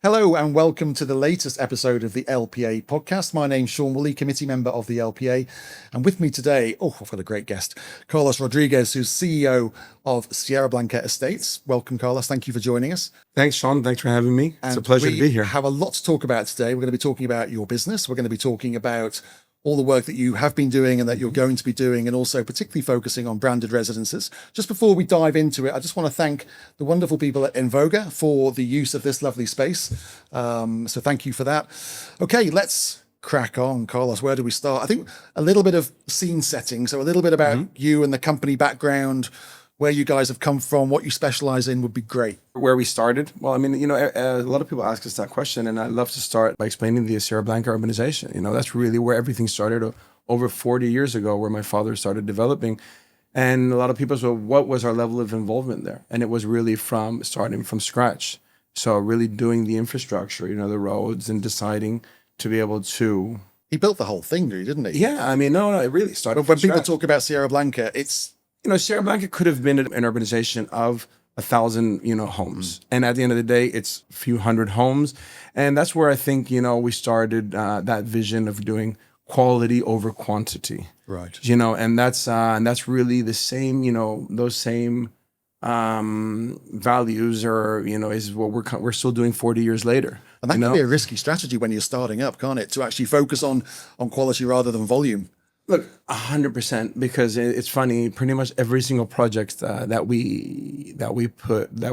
Hello and welcome to the latest episode of the LPA Podcast. My name's Sean Woolley, committee member of the LPA. And with me today, I've got a great guest, Carlos Rodríguez, who's CEO of Sierra Blanca Estates. Welcome, Carlos. Thank you for joining us. Thanks, Sean. Thanks for having me. It's a pleasure to be here. We have a lot to talk about today. We're going to be talking about your business. We're going to be talking about all the work that you have been doing and that you're going to be doing, and also particularly focusing on branded residences. Just before we dive into it, I just want to thank the wonderful people at Envoga for the use of this lovely space. So thank you for that. Okay, let's crack on. Carlos, where do we start? I think a little bit of scene setting. So a little bit about you and the company background, where you guys have come from, what you specialize in would be great. Where we started? Well, I mean, a lot of people ask us that question, and I love to start by explaining the Sierra Blanca urbanization. That's really where everything started over 40 years ago, where my father started developing. And a lot of people say, well, what was our level of involvement there? And it was really starting from scratch. So really doing the infrastructure, the roads, and deciding to be able to... He built the whole thing, didn't he? Yeah, I mean, no, it really started from When people scratch. talk about Sierra Blanca, it's... Sierra Blanca could have been an urbanization of 1,000, homes. And at the end of the day, it's a few hundred homes. And that's where I think, we started that vision of doing quality over quantity. Right. And that's really the same, those same values is what we're still doing 40 years later. And that can be a risky strategy when you're starting up, can't it? To actually focus on quality rather than volume. Look, 100%, because it's funny. Pretty much every single project that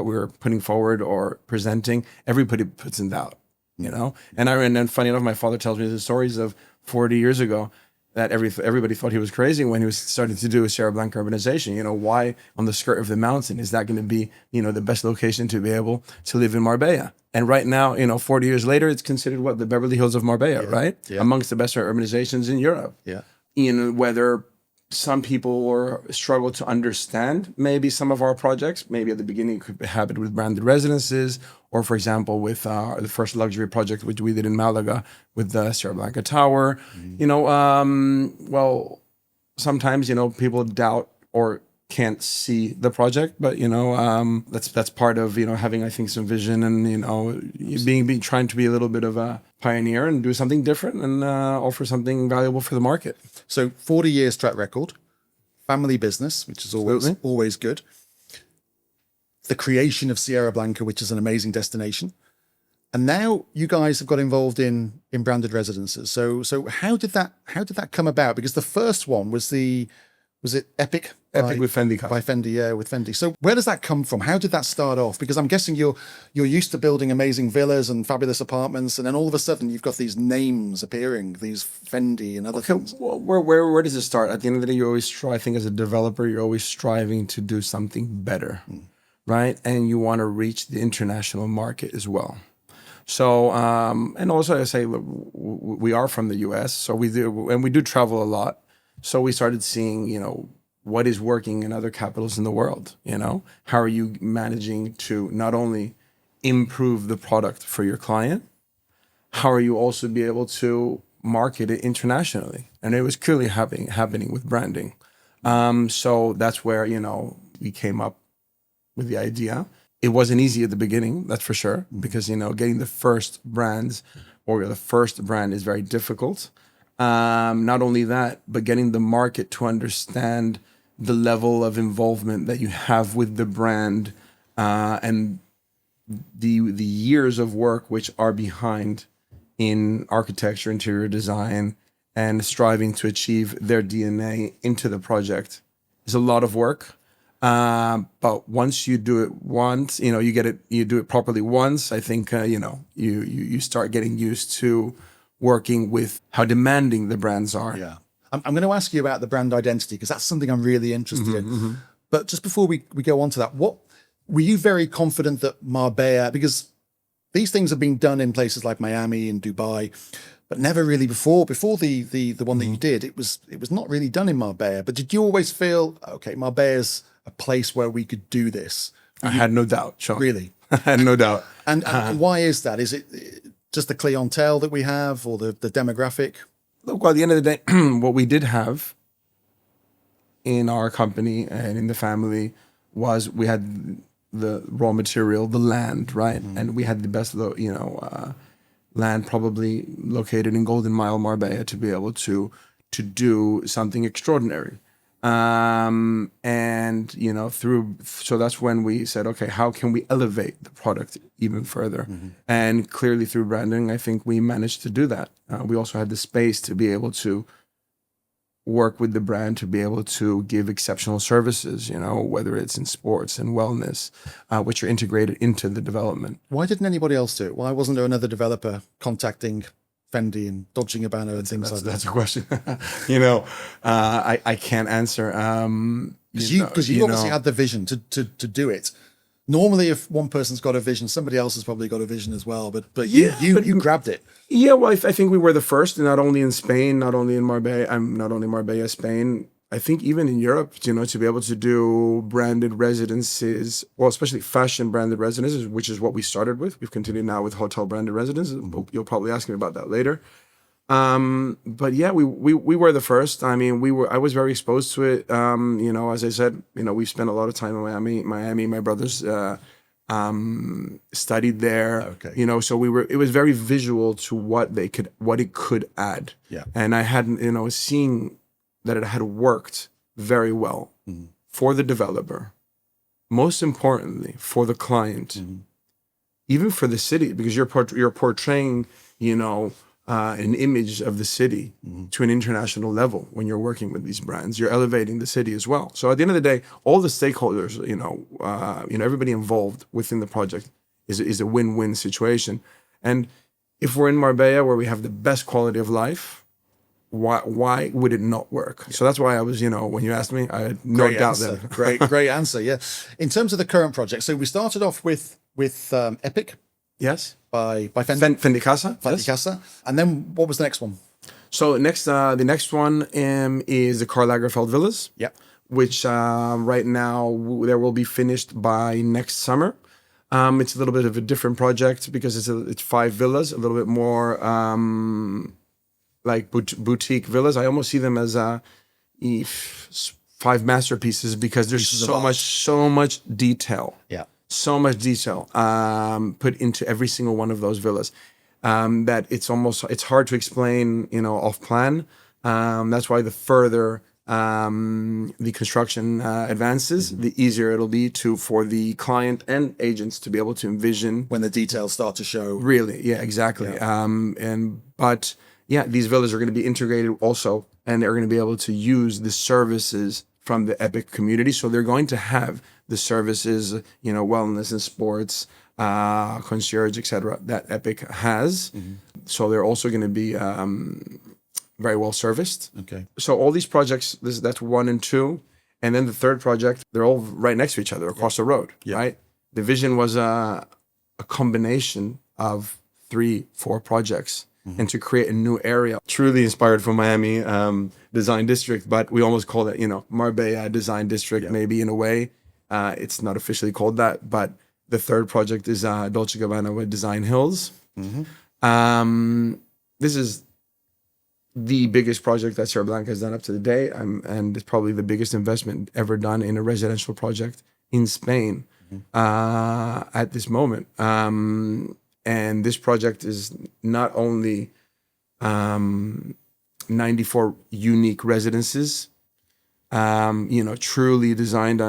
we're putting forward or presenting, everybody puts in doubt, And then funny enough, my father tells me the stories of 40 years ago that everybody thought he was crazy when he was starting to do a Sierra Blanca urbanization. Why on the skirt of the mountain is that going to be the best location to be able to live in Marbella? And right now, 40 years later, it's considered the Beverly Hills of Marbella, right? Yeah. Amongst the best urbanizations in Europe. Yeah. Whether some people struggle to understand maybe some of our projects, maybe at the beginning it could happen with branded residences, or for example, with the first luxury project, which we did in Malaga with the Sierra Blanca Tower. Well, sometimes, people doubt or can't see the project, but that's part of having, I think, some vision and being trying to be a little bit of a pioneer and do something different and offer something valuable for the market. So 40 years track record, family business, which is always good. The creation of Sierra Blanca, which is an amazing destination. And now you guys have got involved in branded residences. So how did that come about? Because the first one was it Epic? Epic with Fendi. By Fendi, yeah, with Fendi. So where does that come from? How did that start off? Because I'm guessing you're used to building amazing villas and fabulous apartments, and then all of a sudden you've got these names appearing, these Fendi and other things. Well, where does it start? At the end of the day, you always try. I think as a developer, you're always striving to do something better, right? And you want to reach the international market as well. So, and also I say, look, we are from the U.S., so we do travel a lot. So we started seeing, what is working in other capitals in the world, How are you managing to not only improve the product for your client, how are you also be able to market it internationally? And it was clearly happening with branding. So that's where, we came up with the idea. It wasn't easy at the beginning, that's for sure, because, getting the first brands or the first brand is very difficult. Not only that, but getting the market to understand the level of involvement that you have with the brand and the years of work which are behind in architecture, interior design, and striving to achieve their DNA into the project is a lot of work. But once you do it once, you do it properly once, I think, you start getting used to working with how demanding the brands are. Yeah. I'm going to ask you about the brand identity, because that's something I'm really interested in. Mm-hmm. But just before we go on to that, what were you very confident that Marbella, because these things have been done in places like Miami and Dubai, but never really before the one that you did, it was not really done in Marbella. But did you always feel, okay, Marbella's a place where we could do this? I had no doubt, Sean. Really? I had no doubt. And why is that? Is it just the clientele that we have, or the demographic? Look, well, at the end of the day, what we did have in our company and in the family was we had the raw material, the land, right? And we had the best, land probably located in Golden Mile, Marbella, to be able to do something extraordinary. So that's when we said, okay, how can we elevate the product even further? And clearly through branding, I think we managed to do that. We also had the space to be able to work with the brand, to be able to give exceptional services, whether it's in sports and wellness, which are integrated into the development. Why didn't anybody else do it? Why wasn't there another developer contacting Fendi and Dolce & Gabbana and things like that? That's a question. I can't answer. Because you obviously had the vision to do it. Normally, if one person's got a vision, somebody else has probably got a vision as well. But you grabbed it. Yeah, well, I think we were the first, not only in Spain, not only in Marbella, not only Marbella, Spain. I think even in Europe, to be able to do branded residences, well, especially fashion branded residences, which is what we started with. We've continued now with hotel branded residences. You'll probably ask me about that later. But yeah, we were the first. I mean, I was very exposed to it. As I said, we've spent a lot of time in Miami. My brothers studied there. Okay. So it was very visual to what it could add. Yeah. And I hadn't, seeing that it had worked very well for the developer, most importantly for the client, even for the city, because you're portraying, an image of the city to an international level when you're working with these brands. You're elevating the city as well. So at the end of the day, all the stakeholders, everybody involved within the project is a win-win situation. And if we're in Marbella, where we have the best quality of life, why would it not work? So that's why I was, when you asked me, I had no doubt that. Great answer. Yeah. In terms of the current project, so we started off with Epic. Yes. By Fendi. Fendi Casa. Fendi Casa. And then what was the next one? So the next one is the Karl Lagerfeld Villas. Yep. Which right now there will be finished by next summer. It's a little bit of a different project because it's 5 villas, a little bit more like boutique villas. I almost see them as 5 masterpieces because there's so much detail. Yeah. So much detail put into every single one of those villas that it's hard to explain, off plan. That's why the further the construction advances, the easier it'll be for the client and agents to be able to envision when the details start to show. Really, yeah, exactly. Yeah. These villas are going to be integrated also, and they're going to be able to use the services from the Epic community. So they're going to have the services, wellness and sports, concierge, etc., that Epic has. So they're also going to be very well serviced. Okay. So all these projects, that's 1 and 2. And then the third project, they're all right next to each other across the road, right? The vision was a combination of 3-4 projects and to create a new area, truly inspired from Miami Design District, but we almost call it, Marbella Design District, maybe in a way. It's not officially called that, but the third project is Dolce & Gabbana with Design Hills. This is the biggest project that Sierra Blanca has done up to the day, and it's probably the biggest investment ever done in a residential project in Spain at this moment. And this project is not only 94 unique residences, truly designed.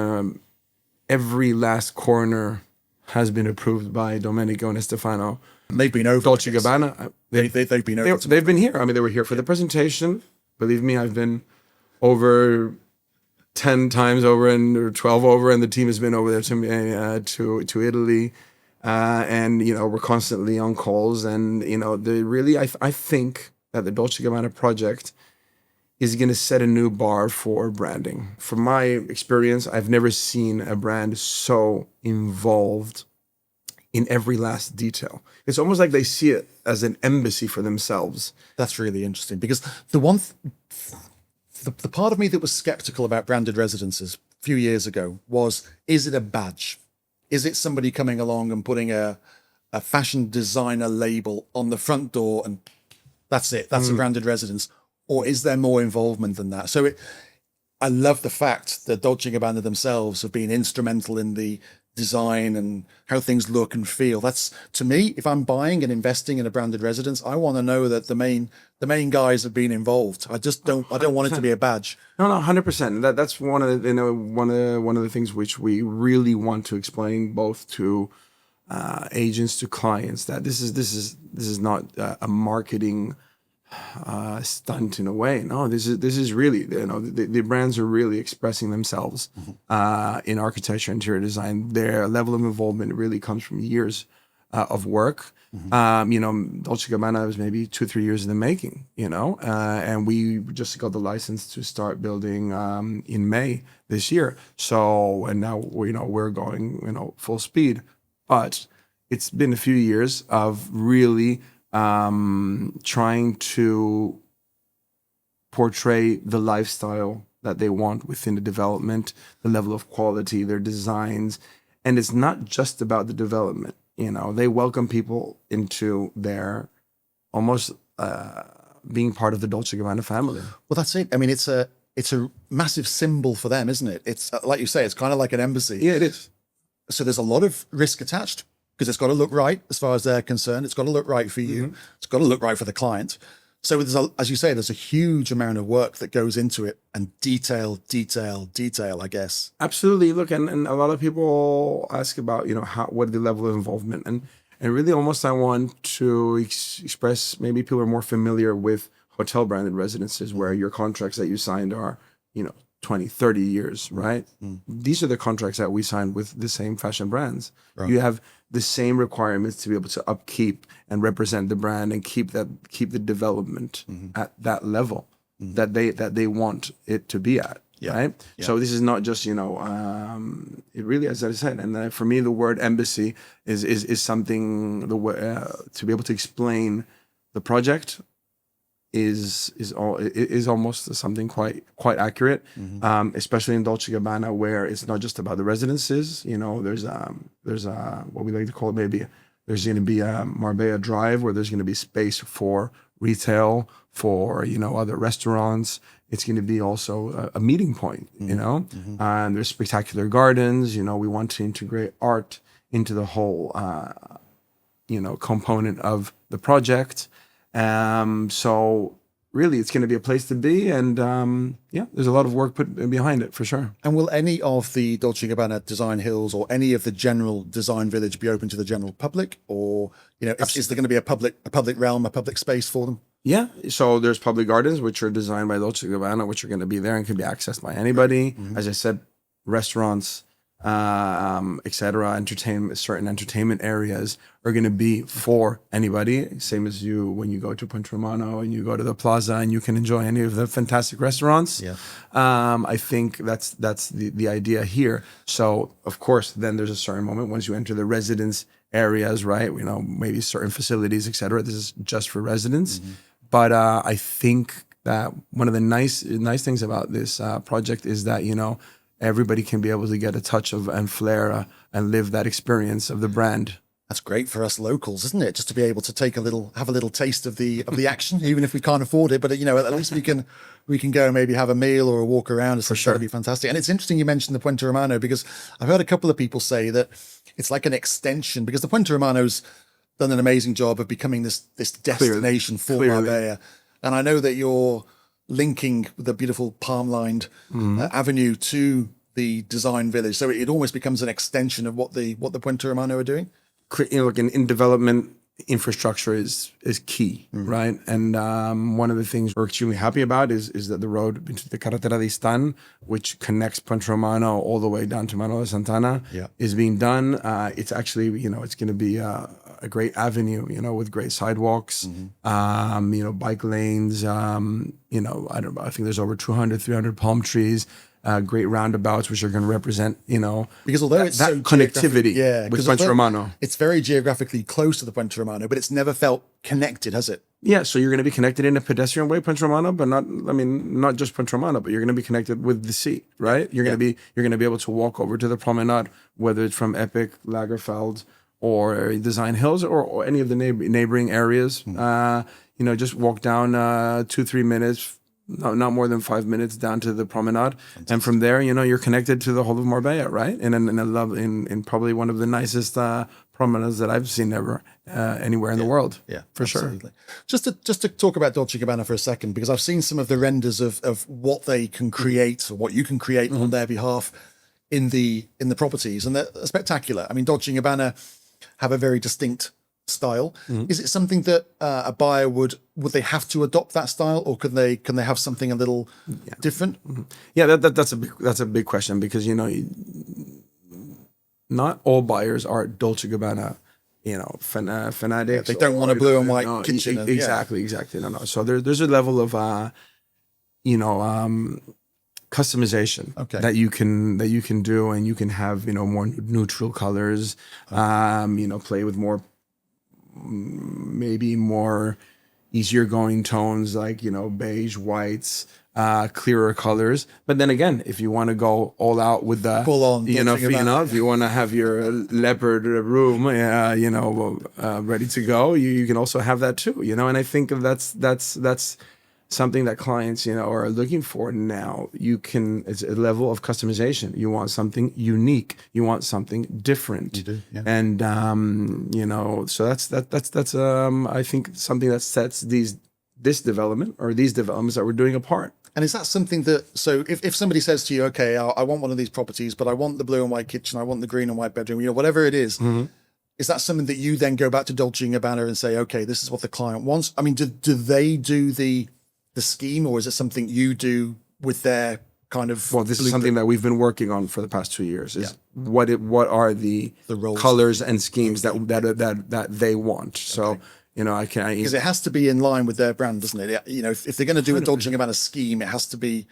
Every last corner has been approved by Domenico and Stefano. And they've been over. Dolce & Gabbana. They've been over. They've been here. I mean, they were here for the presentation. Believe me, I've been over 10 times over or 12 over, and the team has been over there to Italy. And we're constantly on calls, and I think that the Dolce & Gabbana project is going to set a new bar for branding. From my experience, I've never seen a brand so involved in every last detail. It's almost like they see it as an embassy for themselves. That's really interesting, because the part of me that was skeptical about branded residences a few years ago was, is it a badge? Is it somebody coming along and putting a fashion designer label on the front door and that's it? That's a branded residence. Or is there more involvement than that? So I love the fact that Dolce & Gabbana themselves have been instrumental in the design and how things look and feel. That's, to me, if I'm buying and investing in a branded residence, I want to know that the main guys have been involved. I don't want it to be a badge. No, 100%. That's one of the, one of the things which we really want to explain both to agents, to clients, that this is not a marketing stunt in a way. No, this is really, the brands are really expressing themselves in architecture, interior design. Their level of involvement really comes from years of work. Dolce Gabbana was maybe 2-3 years in the making, and we just got the license to start building in May this year. So, and now we're going full speed, but it's been a few years of really trying to portray the lifestyle that they want within the development, the level of quality, their designs. And it's not just about the development. They welcome people into their almost being part of the Dolce Gabbana family. Well, that's it. I mean, it's a massive symbol for them, isn't it? It's like you say, it's kind of like an embassy. Yeah, it is. So there's a lot of risk attached, because it's got to look right as far as they're concerned. It's got to look right for you. It's got to look right for the client. So as you say, there's a huge amount of work that goes into it, and detail, I guess. Absolutely. Look, and a lot of people ask about, what the level of involvement, and really almost I want to express, maybe people are more familiar with hotel branded residences where your contracts that you signed are, 20, 30 years, right? These are the contracts that we signed with the same fashion brands. Right. You have the same requirements to be able to upkeep and represent the brand and keep the development at that level that they want it to be at. Yeah. Right. Yeah. So this is not just, it really, as I said, and for me, the word embassy is something, to be able to explain the project is almost something quite accurate, especially in Dolce Gabbana, where it's not just about the residences. There's what we like to call it, maybe there's going to be a Marbella Drive where there's going to be space for retail, for other restaurants. It's going to be also a meeting point, and there's spectacular gardens. We want to integrate art into the whole component of the project. So really, it's going to be a place to be, and there's a lot of work put behind it for sure. And will any of the Dolce Gabbana design hills or any of the general design village be open to the general public, or is there going to be a public realm, a public space for them? Yeah, so there's public gardens which are designed by Dolce Gabbana, which are going to be there and can be accessed by anybody. As I said, restaurants, etc. Certain entertainment areas are going to be for anybody. Same as when you go to Punta Romano and you go to the plaza and you can enjoy any of the fantastic restaurants. Yeah. I think that's the idea here. So of course, then there's a certain moment once you enter the residence areas, right? Maybe certain facilities, etc. This is just for residents. But I think that one of the nice things about this project is that everybody can be able to get a touch of and flair and live that experience of the brand. That's great for us locals, isn't it? Just to be able to have a little taste of the action, even if we can't afford it. But at least we can go and maybe have a meal or a walk around. For sure, that'd be fantastic. And it's interesting you mentioned the Puente Romano, because I've heard a couple of people say that it's like an extension, because the Puente Romano's done an amazing job of becoming this destination for Marbella. And I know that you're linking the beautiful palm-lined avenue to the design village, so it almost becomes an extension of what the Puente Romano are doing. In development, infrastructure is key, right? And one of the things we're extremely happy about is that the road between the Carretera de Istan, which connects Puente Romano all the way down to Mano de Santana, is being done. It's actually, it's going to be a great avenue, with great sidewalks, bike lanes, I don't know, I think there's over 200, 300 palm trees, great roundabouts, which are going to represent, because although it's that so connectivity with Puente Romano. It's very geographically close to the Puente Romano, but it's never felt connected, has it? Yeah, so you're going to be connected in a pedestrian way, Puente Romano, but not just Puente Romano, but you're going to be connected with the sea, right? You're going to be able to walk over to the promenade, whether it's from Epic, Lagerfeld, or Design Hills, or any of the neighboring areas. Just walk down 2-3 minutes, not more than 5 minutes down to the promenade. Fantastic. And from there, you're connected to the whole of Marbella, right? And in probably one of the nicest promenades that I've seen ever anywhere in the world. Yeah, for absolutely. Sure. Just to talk about Dolce & Gabbana for a second, because I've seen some of the renders of what they can create or what you can create on their behalf in the properties, and they're spectacular. I mean, Dolce & Gabbana have a very distinct style. Is it something that a buyer would they have to adopt that style, or can they have something a little different? Yeah, that's a big question, because not all buyers are Dolce & Gabbana, fanatics. They don't want a blue and white kitchen. Exactly. No. So there's a level of customization that you can do, and you can have more neutral colors, play with more, maybe more easier going tones like beige, whites, clearer colors. But then again, if you want to go all out with the full on, if you want to have your leopard room, ready to go, you can also have that too. And I think that's something that clients are looking for now. It's a level of customization. You want something unique. You want something different. You do, yeah. And so that's I think something that sets this development or these developments that we're doing apart. And is that something that, so if somebody says to you, okay, I want one of these properties, but I want the blue and white kitchen, I want the green and white bedroom, whatever it is, is that something that you then go back to Dolce & Gabbana and say, okay, this is what the client wants? I mean, do they do the scheme, or is it something you do with their kind of? Well, this is something that we've been working on for the past 2 years. Is what are the colors and schemes that they want? So because it has to be in line with their brand, doesn't it? If they're going to do a Dolce & Gabbana scheme, it has to be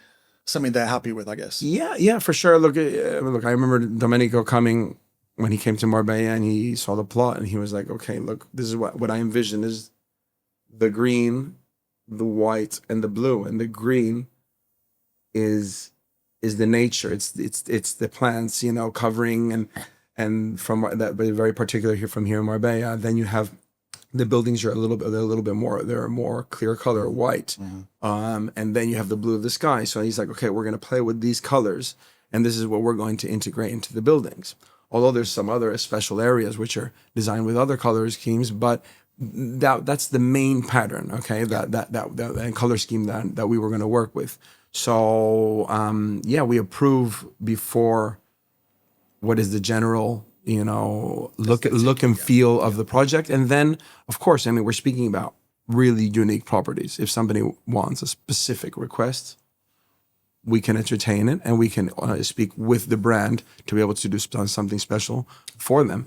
something they're happy with, I guess. Yeah, for sure. Look, I remember Domenico coming when he came to Marbella, and he saw the plot, and he was like, okay, look, this is what I envision is the green, the white, and the blue. And the green is the nature. It's the plants, covering, and from that, but very particular here from here in Marbella. Then you have the buildings are a little bit more, they're a more clear color, white. And then you have the blue of the sky. So he's like, okay, we're going to play with these colors, and this is what we're going to integrate into the buildings. Although there's some other special areas which are designed with other color schemes, but that's the main pattern, okay? That color scheme that we were going to work with. So we approve before what is the general look and feel of the project, and then of course, I mean, we're speaking about really unique properties. If somebody wants a specific request, we can entertain it, and we can speak with the brand to be able to do something special for them.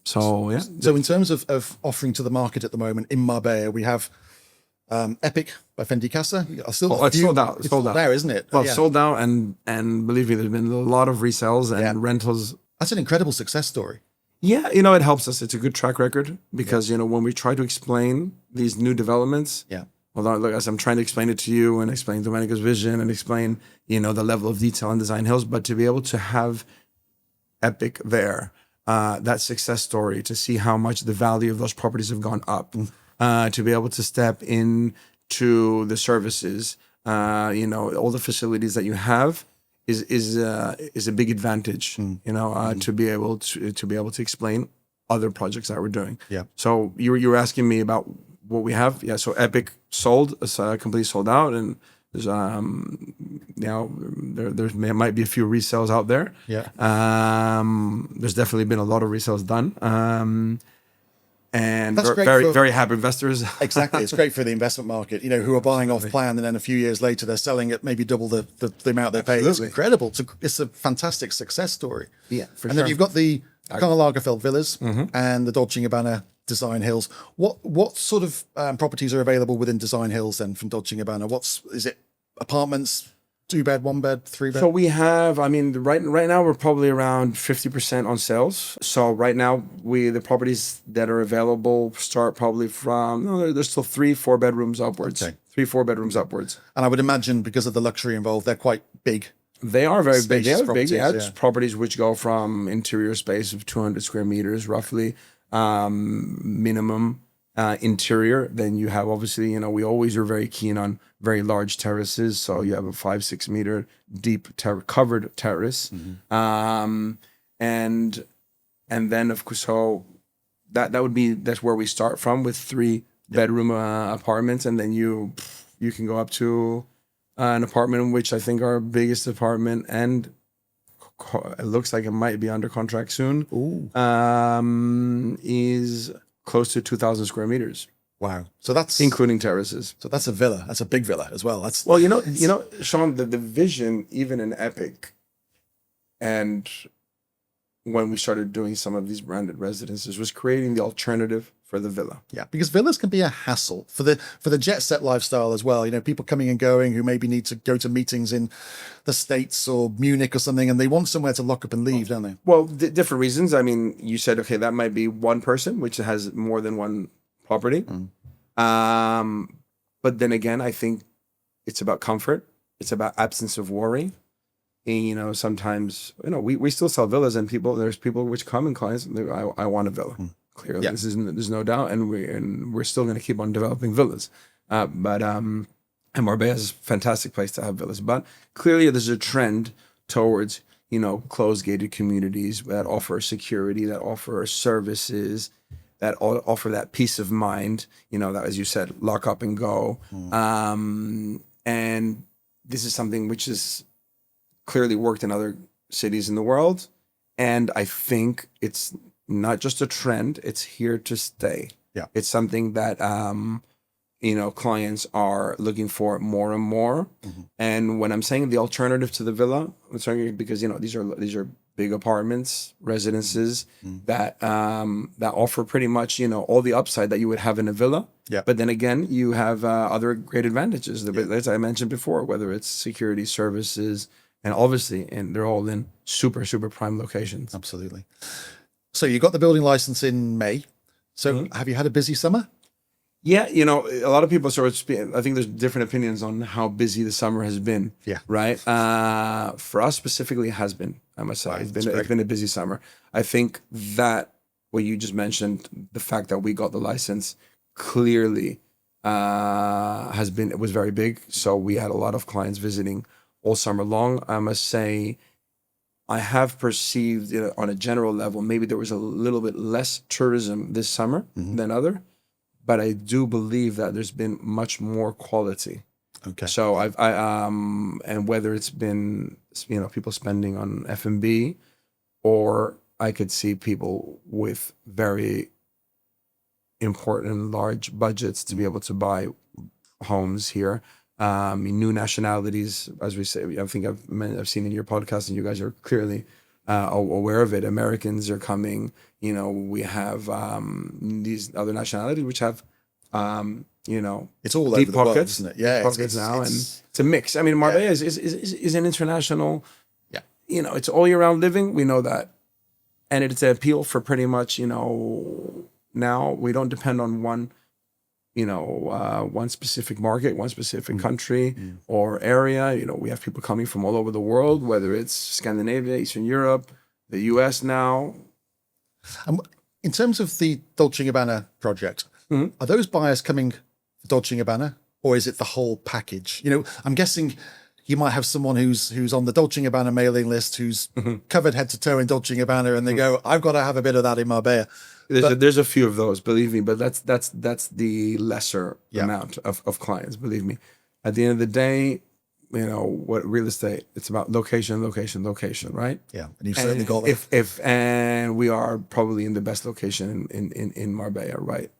So in terms of offering to the market at the moment in Marbella, we have Epic by Fendi Casa. It's sold out. It's sold out there, isn't it? Well, sold out, and believe me, there's been a lot of resales and rentals. That's an incredible success story. Yeah, it helps us. It's a good track record because when we try to explain these new developments. Yeah. Although, look, as I'm trying to explain it to you and explain Domenico's vision and explain, the level of detail in Design Hills, but to be able to have Epic there, that success story, to see how much the value of those properties have gone up, to be able to step into the services, all the facilities that you have is a big advantage, to be able to explain other projects that we're doing. Yeah. So you were asking me about what we have. Yeah. So Epic sold, it's completely sold out, and there's there might be a few resales out there. Yeah. There's definitely been a lot of resales done. And that's very happy investors. Exactly. It's great for the investment market, who are buying off plan, and then a few years later they're selling at maybe double the amount they're paying. It's incredible. It's a fantastic success story. Yeah, for sure. And then you've got the Karl Lagerfeld villas and the Dolce & Gabbana Design Hills. What sort of properties are available within Design Hills then from Dolce & Gabbana? Is it apartments, 2-bed, 1-bed, 3-bed? So we have, right now we're probably around 50% on sales. So right now the properties that are available start probably from, there's still 3-4 bedrooms upwards. Okay. 3-4 bedrooms upwards. And I would imagine because of the luxury involved, they're quite big. They are very big. They are big. Yeah, yeah. Properties which go from interior space of 200 square meters roughly, minimum, interior. Then you have obviously, we always are very keen on very large terraces. So you have a 5-6 meter deep covered terrace, and then of course, so that's where we start from with 3 bedroom apartments, and then you can go up to an apartment, which I think our biggest apartment, and it looks like it might be under contract soon. Is close to 2,000 square meters. Wow. So that's including terraces. So that's a villa. That's a big villa as well. That's well, Sean, the vision, even in Epic, and when we started doing some of these branded residences, was creating the alternative for the villa. Yeah, because villas can be a hassle for the jet set lifestyle as well. People coming and going who maybe need to go to meetings in the States or Munich or something, and they want somewhere to lock up and leave, don't they? Well, different reasons. I mean, you said, okay, that might be one person, which has more than one property. But then again, I think it's about comfort. It's about absence of worry. And, sometimes, we still sell villas, and there's people which come and clients, I want a villa. Clearly, there's no doubt, and we're still going to keep on developing villas. And Marbella is a fantastic place to have villas. But clearly, there's a trend towards closed gated communities that offer security, that offer services, that offer that peace of mind. That, as you said, lock up and go. And this is something which is clearly worked in other cities in the world, and I think it's not just a trend, it's here to stay. Yeah. It's something that, clients are looking for more and more. And when I'm saying the alternative to the villa, I'm saying because, these are big apartments, residences that offer pretty much, all the upside that you would have in a villa. Yeah. But then again, you have other great advantages, as I mentioned before, whether it's security, services, and obviously, and they're all in super, super prime locations. Absolutely. So you got the building license in May. So have you had a busy summer? Yeah, a lot of people I think there's different opinions on how busy the summer has been. Yeah. Right. For us specifically, it has been, I must say. It's been a busy summer. I think that what you just mentioned, the fact that we got the license clearly it was very big. So we had a lot of clients visiting all summer long. I must say, I have perceived on a general level, maybe there was a little bit less tourism this summer than other, but I do believe that there's been much more quality. Okay. So and whether it's been, people spending on F&B, or I could see people with very important and large budgets to be able to buy homes here. New nationalities, as we say. I think I've seen in your podcast, and you guys are clearly aware of it. Americans are coming. We have these other nationalities which have, it's all deep over the pockets, world, isn't it? Yeah, pockets now, and it's a mix. I mean, Marbella is an international. Yeah, it's all year round living. We know that, and it's an appeal for pretty much. Now we don't depend on one specific market, one specific country or area. We have people coming from all over the world, whether it's Scandinavia, Eastern Europe, the US now. In terms of the Dolce & Gabbana project, are those buyers coming for Dolce & Gabbana, or is it the whole package? I'm guessing you might have someone who's on the Dolce & Gabbana mailing list, who's covered head to toe in Dolce & Gabbana, and they go, I've got to have a bit of that in Marbella. There's a few of those, believe me, but that's the lesser amount of clients, believe me. At the end of the day, what real estate, it's about location, right? Yeah, and you've certainly got that. And we are probably in the best location in Marbella, right?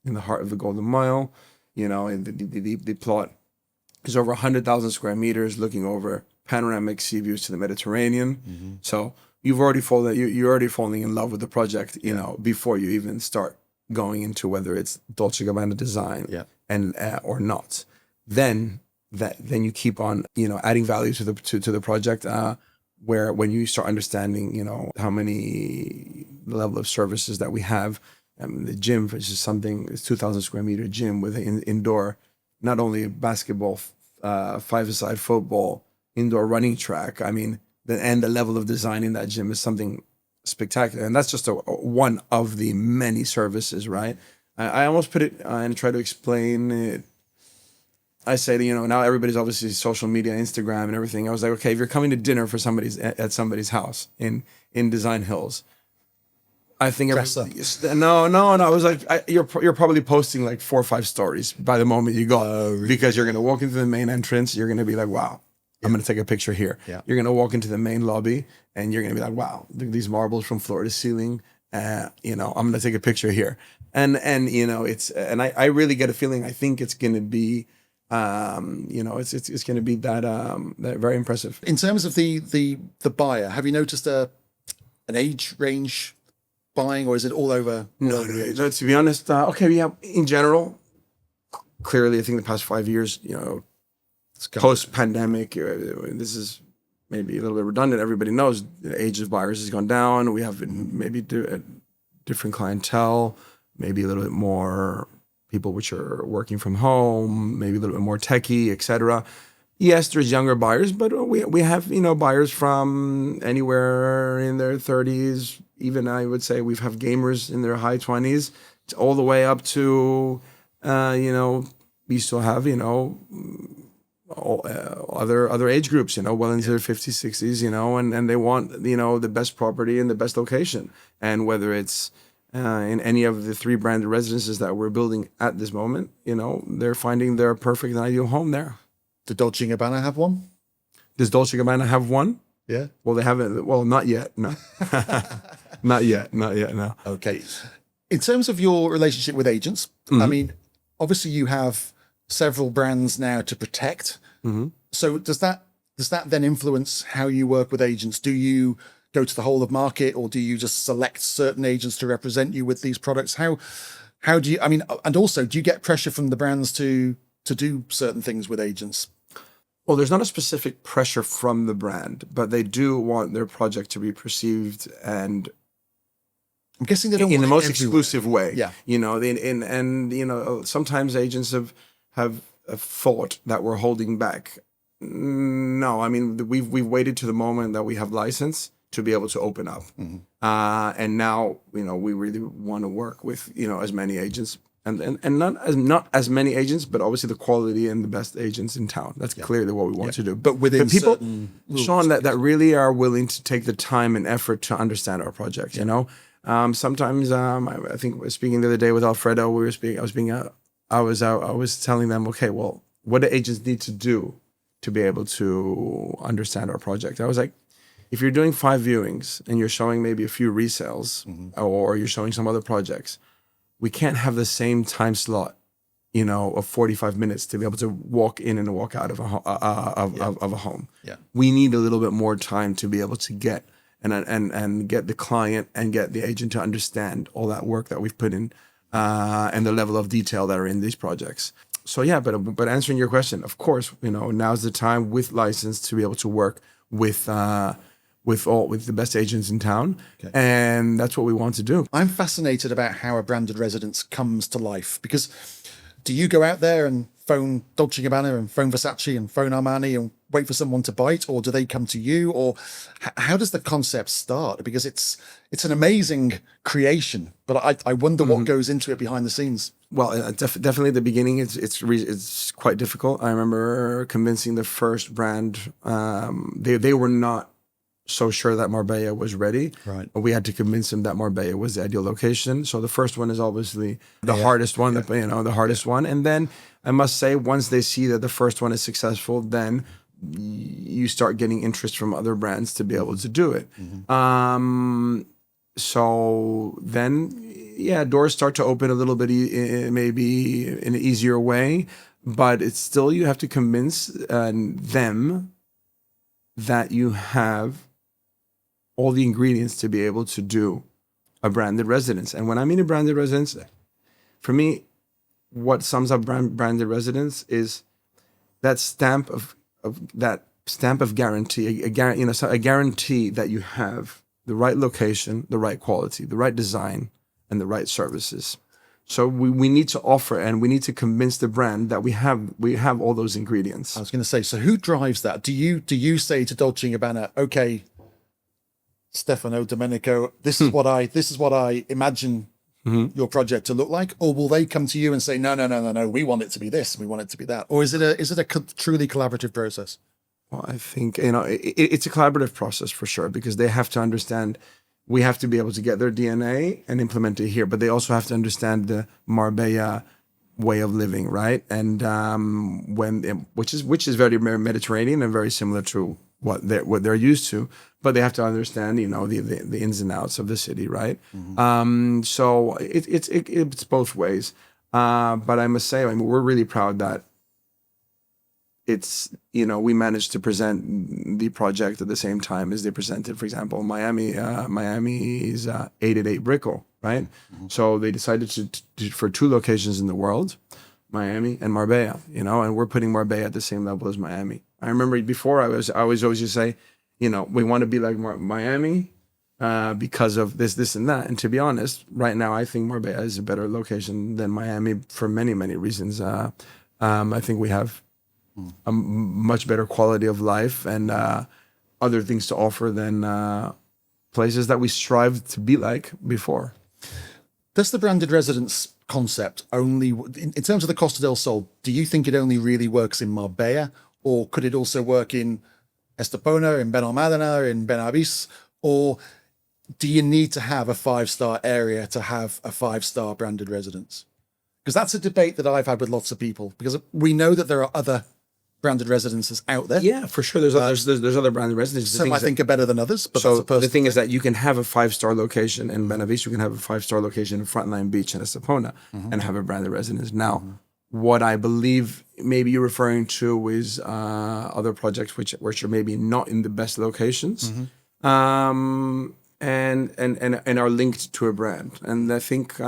In the heart of the Golden Mile. The plot is over 100,000 square meters, looking over panoramic sea views to the Mediterranean. So you're already falling in love with the project, before you even start going into whether it's Dolce & Gabbana design and or not. Then you keep on, adding value to the project, where when you start understanding, how many level of services that we have. The gym, which is it's 2,000 square meter gym with an indoor, not only basketball, five-a-side football, indoor running track. I mean, and the level of design in that gym is something spectacular. And that's just one of the many services, right? I almost put it and try to explain it. I say, now everybody's obviously social media, Instagram and everything. I was like, okay, if you're coming to dinner for at somebody's house in Design Hills, I think no. I was like, you're probably posting like 4 or 5 stories by the moment you go, really? Because you're gonna walk into the main entrance, you're gonna be like, wow, I'm gonna take a picture here. Yeah. You're gonna walk into the main lobby, and you're gonna be like, wow, these marbles from floor to ceiling. I'm gonna take a picture here, and it's I really get a feeling. I think it's gonna be, it's gonna be that very impressive. In terms of the buyer, have you noticed an age range buying, or is it all over? No, to be honest, in general, clearly, I think the past 5 years, post-pandemic, this is maybe a little bit redundant. Everybody knows the age of buyers has gone down. We have maybe a different clientele, maybe a little bit more people which are working from home, maybe a little bit more techie, etc. Yes, there's younger buyers, but we have buyers from anywhere in their 30s. Even I would say we have gamers in their high 20s, all the way up to we still have other age groups, well into their 50s, 60s, and they want the best property in the best location. And whether it's in any of the 3 branded residences that we're building at this moment, they're finding their perfect and ideal home there. Does Dolce & Gabbana have one? Does Dolce & Gabbana have one? Yeah. Well, they haven't. Well, not yet. No. Not yet. No. Okay. In terms of your relationship with agents, I mean, obviously you have several brands now to protect. So does that then influence how you work with agents? Do you go to the whole of market, or do you just select certain agents to represent you with these products? How do you, I mean, and also, do you get pressure from the brands to do certain things with agents? Well, there's not a specific pressure from the brand, but they do want their project to be perceived, and I'm guessing they don't in the most everywhere. exclusive way. Yeah. Sometimes agents have thought that we're holding back. No, I mean, we've waited to the moment that we have license to be able to open up. And now, we really want to work with, as many agents and not as many agents, but obviously the quality and the best agents in town. That's clearly what we want to do. But within people, certain rules. Sean, that really are willing to take the time and effort to understand our project, sometimes, I think speaking the other day with Alfredo, I was telling them, okay, well, what do agents need to do to be able to understand our project? I was like, if you're doing 5 viewings and you're showing maybe a few resales, or you're showing some other projects, we can't have the same time slot, of 45 minutes to be able to walk in and walk out of a home. Yeah. We need a little bit more time to be able to get and get the client and get the agent to understand all that work that we've put in, and the level of detail that are in these projects. So yeah, but answering your question, of course, now's the time with license to be able to work with the best agents in town. Okay. And that's what we want to do. I'm fascinated about how a branded residence comes to life, because do you go out there and phone Dolce & Gabbana and phone Versace and phone Armani and wait for someone to bite, or do they come to you, or how does the concept start? Because it's an amazing creation, but I wonder what goes into it behind the scenes. Well, definitely at the beginning, it's quite difficult. I remember convincing the first brand. They were not so sure that Marbella was ready. Right. We had to convince them that Marbella was the ideal location. So the first one is obviously the hardest one, the hardest one. And then I must say, once they see that the first one is successful, then you start getting interest from other brands to be able to do it. So then, doors start to open a little bit, maybe in an easier way, but it's still, you have to convince them that you have all the ingredients to be able to do a branded residence. And when I mean a branded residence, for me, what sums up branded residence is that stamp of guarantee, a guarantee that you have the right location, the right quality, the right design, and the right services. So we need to offer, and we need to convince the brand that we have all those ingredients. I was going to say, so who drives that? Do you say to Dolce & Gabbana, okay, Stefano, Domenico, this is what I imagine your project to look like, or will they come to you and say, no, we want it to be this, we want it to be that, or is it a truly collaborative process? Well, I think, it's a collaborative process for sure, because they have to understand, we have to be able to get their DNA and implement it here, but they also have to understand the Marbella way of living, right? And which is very Mediterranean and very similar to what they're used to, but they have to understand, the ins and outs of the city, right? So it's both ways. But I must say, we're really proud that it's, we managed to present the project at the same time as they presented, for example, Miami's 888 Brickell, right? So they decided to for 2 locations in the world, Miami and Marbella, and we're putting Marbella at the same level as Miami. I remember before I always used to say, we want to be like Miami because of this and that. And to be honest, right now, I think Marbella is a better location than Miami for many, many reasons. I think we have a much better quality of life and other things to offer than places that we strive to be like before. Does the branded residence concept only, in terms of the Costa del Sol, do you think it only really works in Marbella, or could it also work in Estepona, in Benalmádena, in Benavís, or do you need to have a 5-star area to have a 5-star branded residence? Because that's a debate that I've had with lots of people, because we know that there are other branded residences out there. Yeah, for sure. There's other branded residences. Some I think are better than others, but so that's a personal the thing is that you can have a 5-star location in Benavís, you can have a 5-star location in Frontline Beach in Estepona, and have a branded residence. Now, what I believe maybe you're referring to is other projects which are maybe not in the best locations, and are linked to a brand. And I think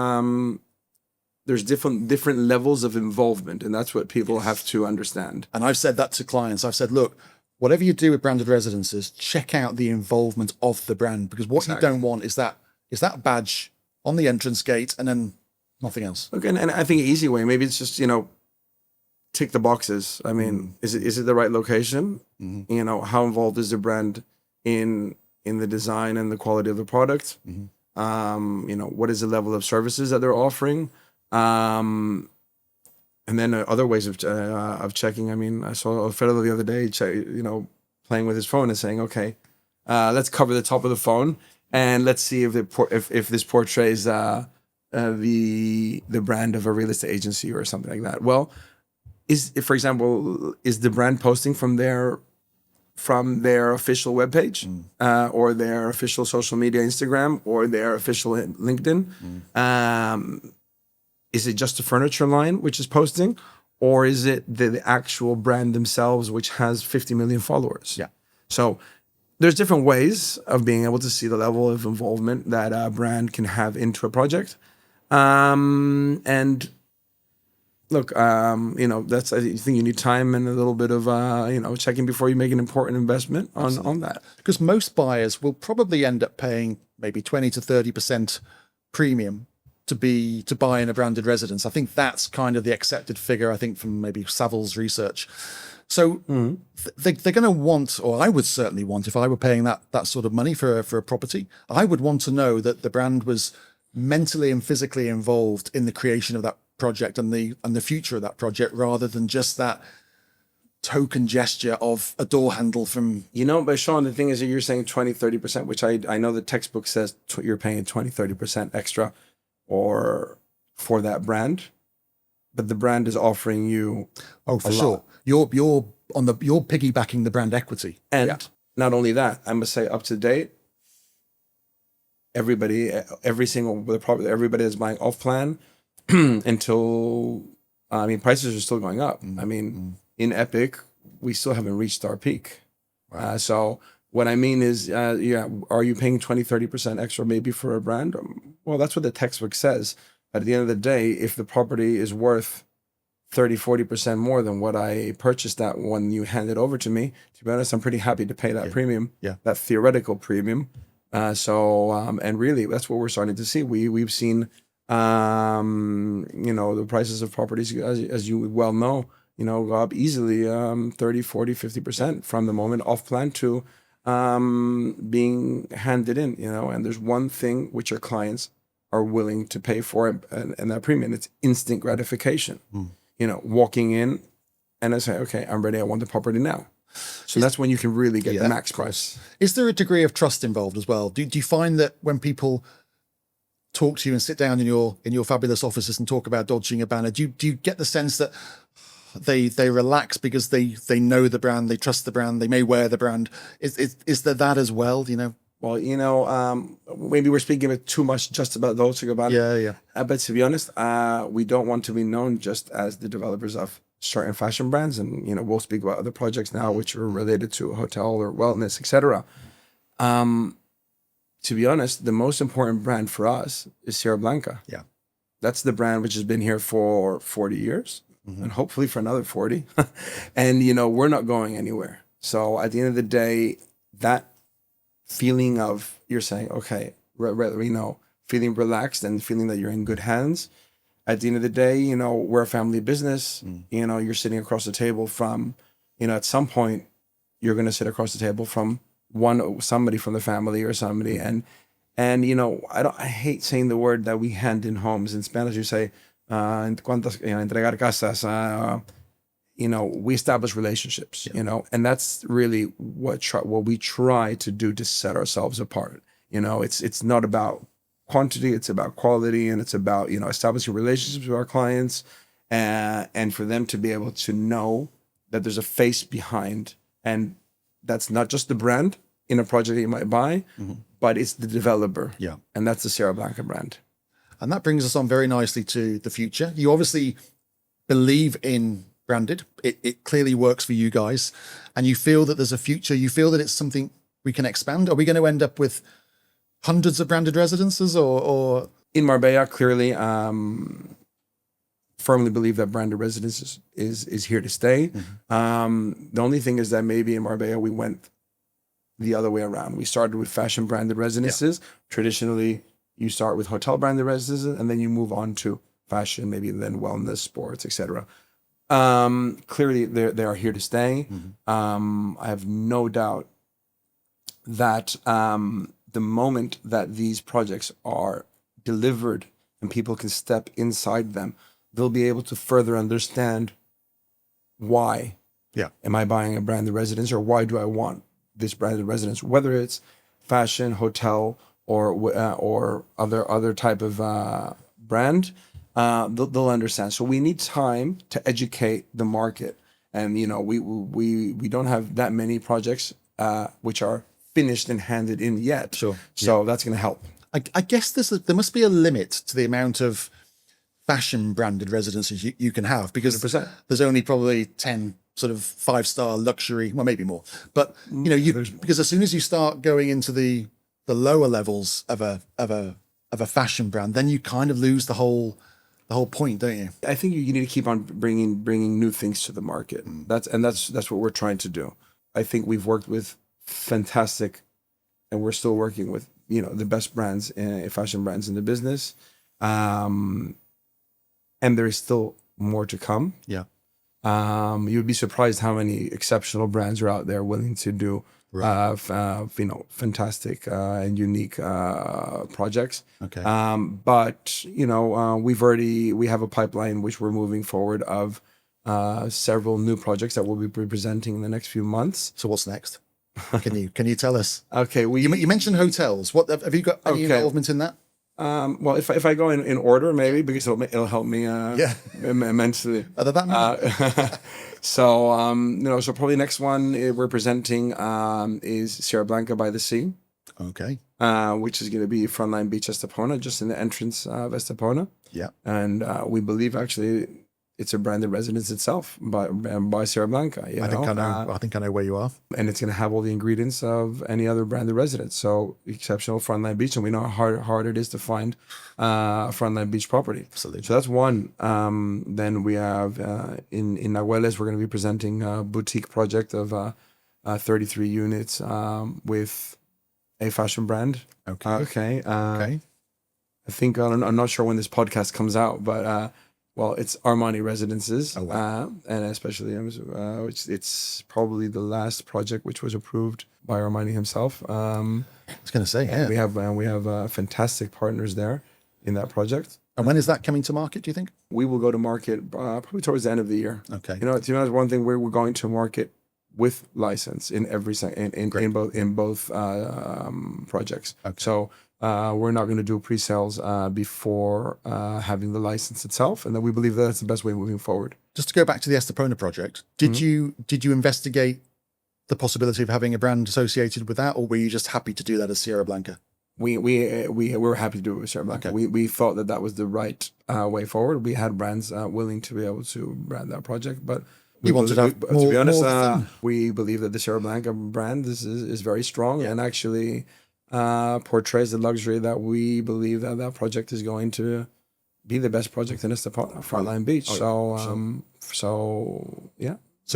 there's different levels of involvement, and that's what people have to understand. And I've said that to clients. I've said, look, whatever you do with branded residences, check out the involvement of the brand, because what you don't want is that badge on the entrance gate and then nothing else. Okay, and I think an easy way, maybe it's just, tick the boxes. I mean, is it the right location? How involved is the brand in the design and the quality of the product? What is the level of services that they're offering? And then other ways of checking. I mean, I saw Alfredo the other day, playing with his phone and saying, okay, let's cover the top of the phone and let's see if this portrays the brand of a real estate agency or something like that. Well, for example, is the brand posting from their official webpage, or their official social media, Instagram, or their official LinkedIn? Is it just the furniture line which is posting, or is it the actual brand themselves, which has 50 million followers? Yeah. So there's different ways of being able to see the level of involvement that a brand can have into a project. And look, that's, I think you need time and a little bit of, checking before you make an important investment on that. Because most buyers will probably end up paying maybe 20 to 30% premium to buy in a branded residence. I think that's kind of the accepted figure, I think, from maybe Savills research. So they're going to want, or I would certainly want, if I were paying that sort of money for a property, I would want to know that the brand was mentally and physically involved in the creation of that project and the future of that project, rather than just that token gesture of a door handle from... But Sean, the thing is that you're saying 20, 30%, which I know the textbook says you're paying 20, 30% extra or for that brand, but the brand is offering you for sure. You're piggybacking the brand equity. And not only that, I must say, up to date, everybody is buying off plan until, prices are still going up. In Epic, we still haven't reached our peak. Wow. So what I mean is, are you paying 20, 30% extra maybe for a brand? Well, that's what the textbook says. But at the end of the day, if the property is worth 30, 40% more than what I purchased that when you hand it over to me, to be honest, I'm pretty happy to pay that premium, that theoretical premium. And really, that's what we're starting to see. We've seen, the prices of properties, as you well know, go up easily 30, 40, 50% from the moment off plan to being handed in, and there's one thing which our clients are willing to pay for it and that premium. It's instant gratification. You know, walking in and I say, okay, I'm ready. I want the property now. So that's when you can really get the max price. Is there a degree of trust involved as well? Do you find that when people talk to you and sit down in your fabulous offices and talk about dodging a banner, do you get the sense that they relax because they know the brand, they trust the brand, they may wear the brand? Is there that as well? You know? Well, you know, maybe we're speaking a bit too much just about Dolce & Gabbana. Yeah. But to be honest, we don't want to be known just as the developers of certain fashion brands. And, you know, we'll speak about other projects now which are related to a hotel or wellness, etc. To be honest, the most important brand for us is Sierra Blanca. Yeah. That's the brand which has been here for 40 years and hopefully for another 40. And, you know, we're not going anywhere. So at the end of the day, that feeling of you're saying, okay, you know, feeling relaxed and feeling that you're in good hands. At the end of the day, you know, we're a family business. You know, you're sitting across the table from, you know, at some point you're going to sit across the table from somebody from the family or somebody. And you know, I hate saying the word that we hand in homes. In Spanish, you say, entregar casas. You know, we establish relationships, you know, and that's really what we try to do to set ourselves apart. You know, it's not about quantity, it's about quality, and it's about, you know, establishing relationships with our clients and for them to be able to know that there's a face behind, and that's not just the brand in a project that you might buy, but it's the developer. Yeah. And that's the Sierra Blanca brand. And that brings us on very nicely to the future. You obviously believe in branded. It clearly works for you guys, and you feel that there's a future. You feel that it's something we can expand. Are we going to end up with hundreds of branded residences or? In Marbella, clearly, firmly believe that branded residences is here to stay. The only thing is that maybe in Marbella, we went the other way around. We started with fashion branded residences. Traditionally, you start with hotel branded residences and then you move on to fashion, maybe then wellness, sports, etc. Clearly, they are here to stay. I have no doubt that the moment that these projects are delivered and people can step inside them, they'll be able to further understand why am I buying a branded residence, or why do I want this branded residence, whether it's fashion, hotel, or other type of brand. They'll understand. So we need time to educate the market, and you know, we don't have that many projects which are finished and handed in yet. Sure. So that's going to help. I guess there must be a limit to the amount of fashion branded residences you can have, because 100%. there's only probably 10 sort of 5-star luxury, well, maybe more, but you know, because as soon as you start going into the lower levels of a fashion brand, then you kind of lose the whole point, don't you? I think you need to keep on bringing new things to the market. That's what we're trying to do. I think we've worked with fantastic, and we're still working with, you know, the best brands, fashion brands in the business. And there is still more to come. Yeah. You'd be surprised how many exceptional brands are out there willing to do, you know, fantastic and unique projects. Okay. But you know, we have a pipeline which we're moving forward of several new projects that we'll be presenting in the next few months. So what's next? Can you tell us? Okay. You mentioned hotels. What have you got any involvement in that? Well, if I go in order, maybe, because it'll help me immensely. Other than that? So you know, so probably next one we're presenting is Sierra Blanca by the Sea. Okay. Which is going to be Frontline Beach Estepona, just in the entrance of Estepona. Yeah. And we believe actually it's a branded residence itself by Sierra Blanca. I think I know where you are. And it's going to have all the ingredients of any other branded residence. So exceptional Frontline Beach, and we know how hard it is to find Frontline Beach property. Absolutely. So that's one. Then we have in Nahueles, we're going to be presenting a boutique project of 33 units with a fashion brand. Okay. I think I'm not sure when this podcast comes out, but well, it's Armani Residences. Oh, wow. And especially which it's probably the last project which was approved by Armani himself. I was going to say, yeah. We have fantastic partners there. in that project. And when is that coming to market, do you think? We will go to market probably towards the end of the year. Okay. To be honest, one thing we're going to market with license in every in both projects. Okay. So we're not going to do pre-sales before having the license itself, and then we believe that's the best way moving forward. Just to go back to the Estepona project, did you investigate the possibility of having a brand associated with that, or were you just happy to do that as Sierra Blanca? We were happy to do it with Sierra Blanca. Okay. We thought that was the right way forward. We had brands willing to be able to brand that project, but to be honest, we believe that the Sierra Blanca brand is very strong and actually portrays the luxury that we believe that project is going to be the best project in Estepona, Frontline Beach. So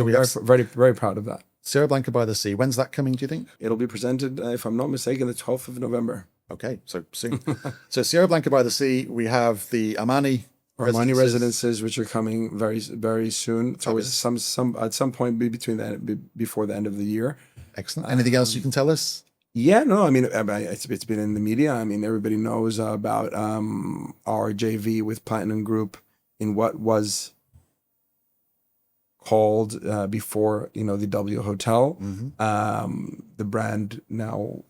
we are very, very proud of that. Sierra Blanca by the Sea. When's that coming, do you think? It'll be presented, if I'm not mistaken, the 12th of November. Okay, so soon. So Sierra Blanca by the Sea, we have the Armani residences, which are coming very, very soon. Towards at some point before the end of the year. Excellent. Anything else you can tell us? Yeah, no, I mean, it's been in the media. I mean, everybody knows about our JV with Platinum Group in what was called before, the W Hotel. The brand now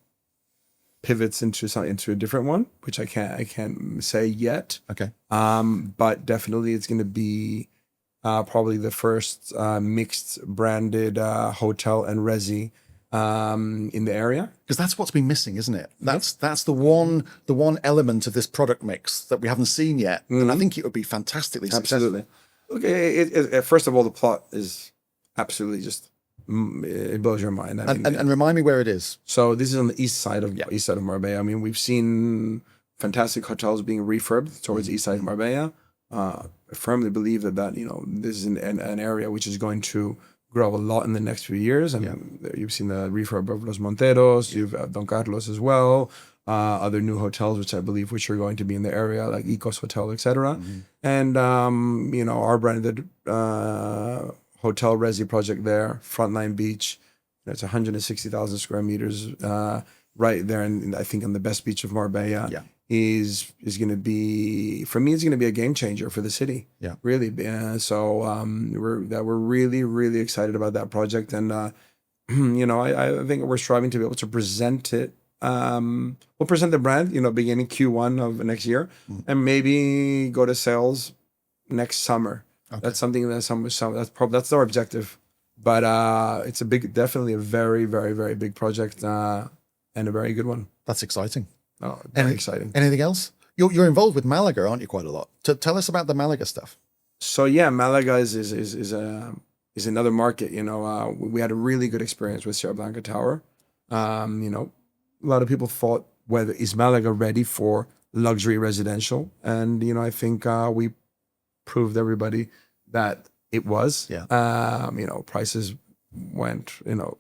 pivots into a different one, which I can't say yet. Okay. But definitely it's going to be probably the first mixed branded hotel and resi in the area, because that's what's been missing, isn't it? That's the one element of this product mix that we haven't seen yet, and I think it would be fantastically successful. Okay, first of all, the plot is absolutely just it blows your mind. And remind me where it is. So this is on the east side of Marbella. I mean, we've seen fantastic hotels being refurbed towards the east side of Marbella. I firmly believe that this is an area which is going to grow a lot in the next few years. And you've seen the refurb of Los Monteros. You've Don Carlos as well. Other new hotels, which are going to be in the area, like Ecos Hotel, etc. And our branded hotel resi project there, Frontline Beach. It's 160,000 square meters right there, and I think on the best beach of Marbella. Is going to be, for me, it's going to be a game changer for the city. Yeah, really. So we're really, really excited about that project, and I think we're striving to be able to present it. We'll present the brand, beginning Q1 of next year, and maybe go to sales next summer. Okay. That's something that's our objective. But it's definitely a very, very, very big project and a very good one. That's exciting. Oh, very exciting. Anything else? You're involved with Malaga, aren't you? Quite a lot. Tell us about the Malaga stuff. So yeah, Malaga is another market. We had a really good experience with Sierra Blanca Tower. A lot of people thought, whether is Malaga ready for luxury residential, and I think we proved everybody that it was. Yeah. Prices went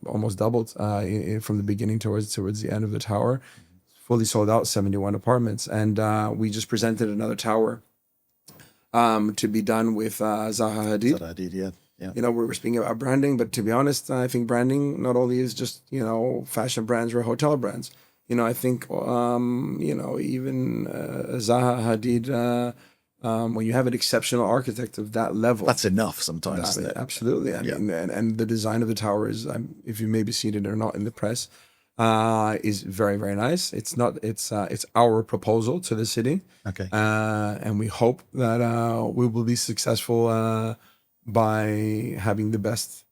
almost doubled from the beginning towards the end of the tower. Fully sold out, 71 apartments, and we just presented another tower to be done with Zaha Hadid. Zaha Hadid, yeah. We're speaking about branding, but to be honest, I think branding not only is just fashion brands or hotel brands. I think even Zaha Hadid. When you have an exceptional architect of that level, that's enough sometimes. Absolutely. I mean, and the design of the tower is, if you maybe seen it or not in the press, is very, very nice. It's our proposal to the city. Okay. And we hope that we will be successful by having the best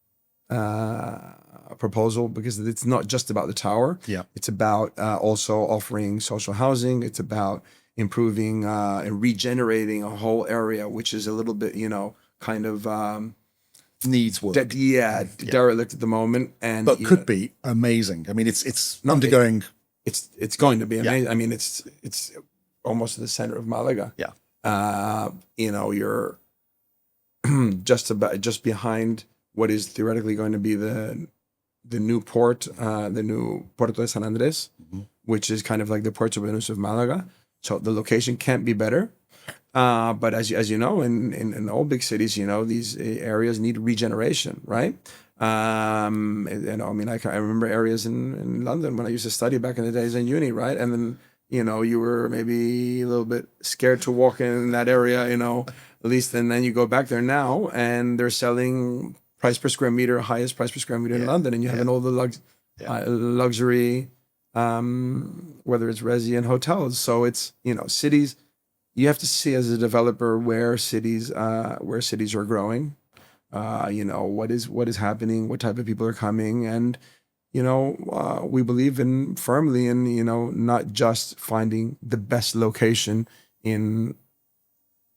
proposal, because it's not just about the tower. Yeah. It's about also offering social housing. It's about improving and regenerating a whole area, which is a little bit, kind of needs work. Derelict at the moment, but could be amazing. I mean, it's undergoing. It's going to be amazing. Yeah. I mean, it's almost in the center of Malaga. Yeah. You're just behind what is theoretically going to be the new port, the new Puerto de San Andres, which is kind of like the Puerto Venus of Malaga. So the location can't be better. But as you know, in all big cities, these areas need regeneration, right? I remember areas in London when I used to study back in the days in uni, right? And then you were maybe a little bit scared to walk in that area, at least, and then you go back there now and they're selling price per square meter, highest price per square meter in London, and you have all the luxury, whether it's resi and hotels. So it's, cities, you have to see as a developer where cities are growing, what is happening, what type of people are coming, and we believe firmly in not just finding the best location in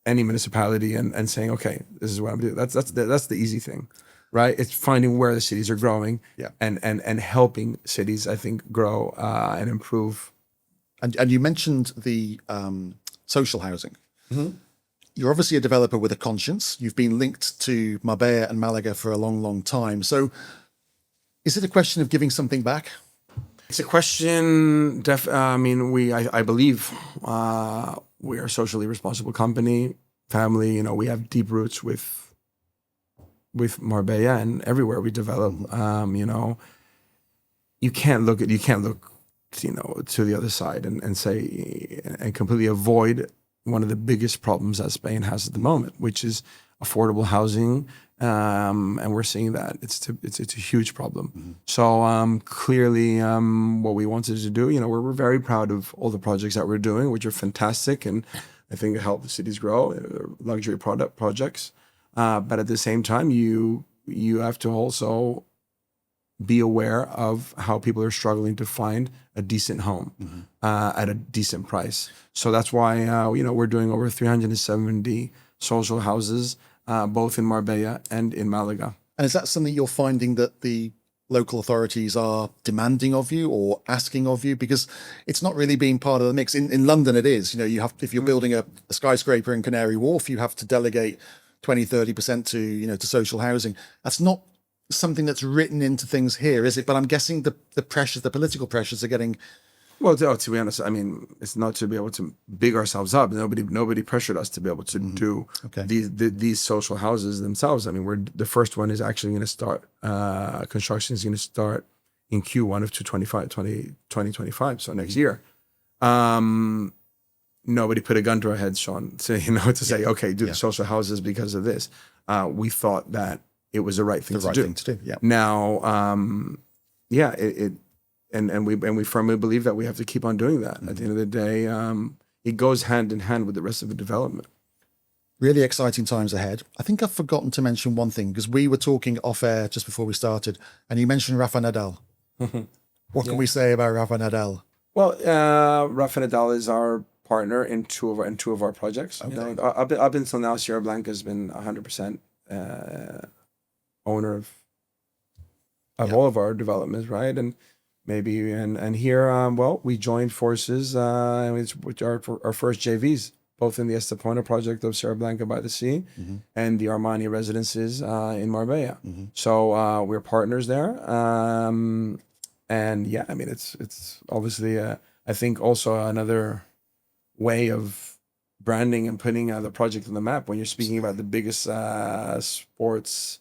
any municipality and saying, okay, this is what I'm doing. That's the easy thing, right? It's finding where the cities are growing, and helping cities, I think, grow and improve. And you mentioned the social housing. Mm-hmm. You're obviously a developer with a conscience. You've been linked to Marbella and Malaga for a long, long time. So is it a question of giving something back? It's a question. I believe we are a socially responsible company, family. We have deep roots with Marbella and everywhere we develop. You can't look to the other side and say and completely avoid one of the biggest problems that Spain has at the moment, which is affordable housing. And we're seeing that it's a huge problem. Mm-hmm. So clearly, what we wanted to do, we're very proud of all the projects that we're doing, which are fantastic, and I think it helps the cities grow, luxury projects. But at the same time, you have to also be aware of how people are struggling to find a decent home at a decent price. So that's why we're doing over 370 social houses, both in Marbella and in Malaga. And is that something you're finding that the local authorities are demanding of you or asking of you? Because it's not really being part of the mix. In London, it is. You have, if you're building a skyscraper in Canary Wharf, you have to delegate 20-30% to social housing. That's not something that's written into things here, is it? But I'm guessing the political pressures are getting. Well, to be honest, it's not to be able to big ourselves up. Nobody pressured us to be able to do these social houses themselves. We're the first one is actually going to start. Construction is going to start in Q1 of 2025, so next year. Nobody put a gun to our heads, Sean, to say, okay, do the social houses because of this. We thought that it was the right thing to do. Yeah. Now, And we firmly believe that we have to keep on doing that. At the end of the day, it goes hand in hand with the rest of the development. Really exciting times ahead. I think I've forgotten to mention one thing, because we were talking off air just before we started, and you mentioned Rafa Nadal. What can we say about Rafa Nadal? Well, Rafa Nadal is our partner in two of our projects. Okay. Up until now, Sierra Blanca has been 100% owner of all of our developments, right? And maybe and here, we joined forces, which are our first JVs, both in the Estepona project of Sierra Blanca by the Sea and the Armani residences in Marbella. So we're partners there, and it's obviously I think also another way of branding and putting the project on the map when you're speaking about the biggest sports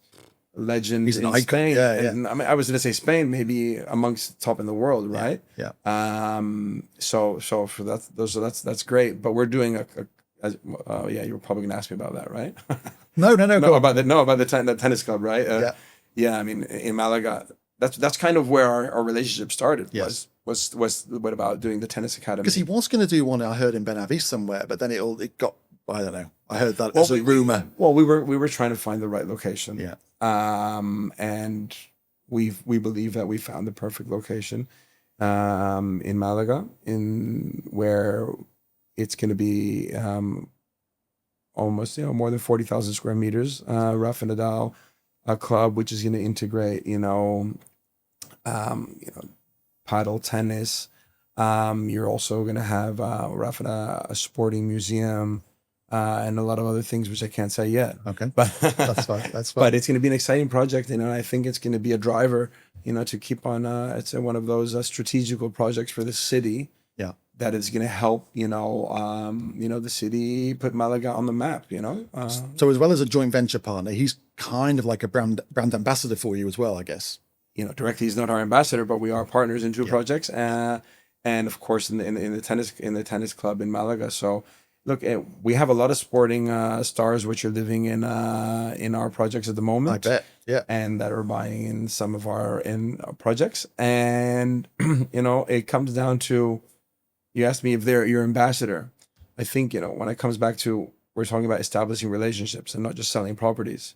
legend in Spain. And I was going to say Spain, maybe amongst top in the world, right? Yeah. So for that's great. But we're doing you were probably going to ask me about that, right? No. About the tennis club, right? Yeah. In Malaga, that's kind of where our relationship started. Yes. Was what about doing the tennis academy? Because he was going to do one, I heard, in Benavis somewhere, but then it got, I don't know. I heard that as a rumor. Well, we were trying to find the right location. Yeah. And we believe that we found the perfect location in Malaga, in where it's going to be almost more than 40,000 square meters. Rafa Nadal, a club which is going to integrate paddle tennis. You're also going to have Rafa a sporting museum. And a lot of other things which I can't say yet. Okay, but that's fine. But it's going to be an exciting project, and I think it's going to be a driver, to keep on. It's one of those strategical projects for the city. Yeah, that is going to help. The city put Malaga on the map. So as well as a joint venture partner, he's kind of like a brand ambassador for you as well, I guess. Directly, he's not our ambassador, but we are partners in two projects. and of course in the tennis club in Malaga. So look, we have a lot of sporting stars which are living in our projects at the moment. I bet. Yeah. And that are buying in some of our projects. And it comes down to, you asked me if they're your ambassador. I think, when it comes back to, we're talking about establishing relationships and not just selling properties.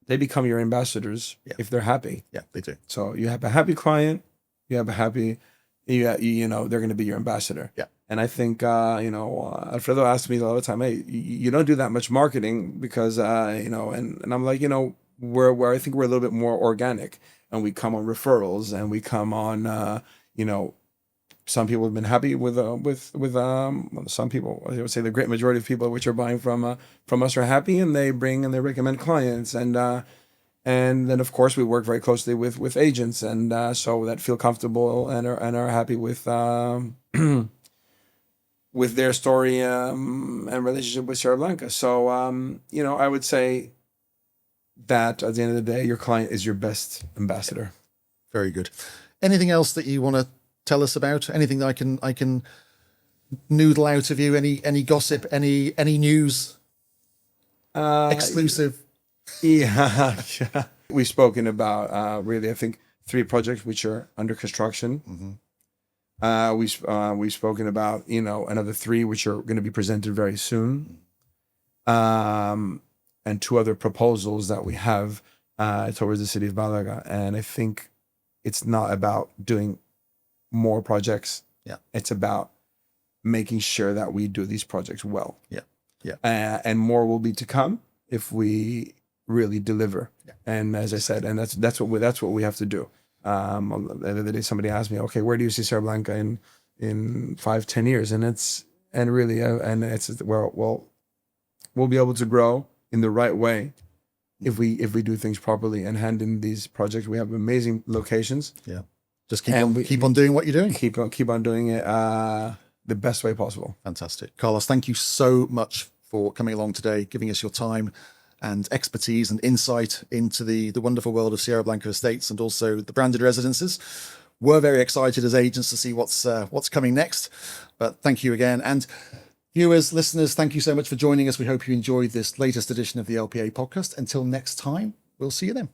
They become your ambassadors if they're happy. Yeah, they do. So you have a happy client, you have a happy, they're going to be your ambassador. Yeah. And I think, Alfredo asked me all the time, hey, you don't do that much marketing because, and I'm like, where I think we're a little bit more organic, and we come on referrals, and we come on, some people have been happy with some people. I would say the great majority of people which are buying from us are happy, and they recommend clients, and then of course we work very closely with agents, and so that feel comfortable and are happy with with their story and relationship with Sierra Blanca. So I would say that at the end of the day, your client is your best ambassador. Very good. Anything else that you want to tell us about? Anything that I can noodle out of you? Any gossip? Any news? Exclusive? Yeah. We've spoken about really, I think, 3 projects which are under construction. Mm-hmm. We've spoken about another 3 which are going to be presented very soon, and 2 other proposals that we have towards the city of Malaga. And I think it's not about doing more projects. Yeah. It's about making sure that we do these projects well. Yeah. Yeah. And more will be to come if we really deliver. Yeah. And as I said, and that's what we have to do. The other day somebody asked me, okay, where do you see Sierra Blanca in 5-10 years? And it's well, we'll be able to grow in the right way if we do things properly and hand in these projects. We have amazing locations. Yeah. Just keep on doing what you're doing. Keep on doing it the best way possible. Fantastic. Carlos, thank you so much for coming along today, giving us your time and expertise and insight into the wonderful world of Sierra Blanca Estates and also the branded residences. We're very excited as agents to see what's coming next. But thank you again. And viewers, listeners, thank you so much for joining us. We hope you enjoyed this latest edition of the LPA podcast. Until next time, we'll see you then.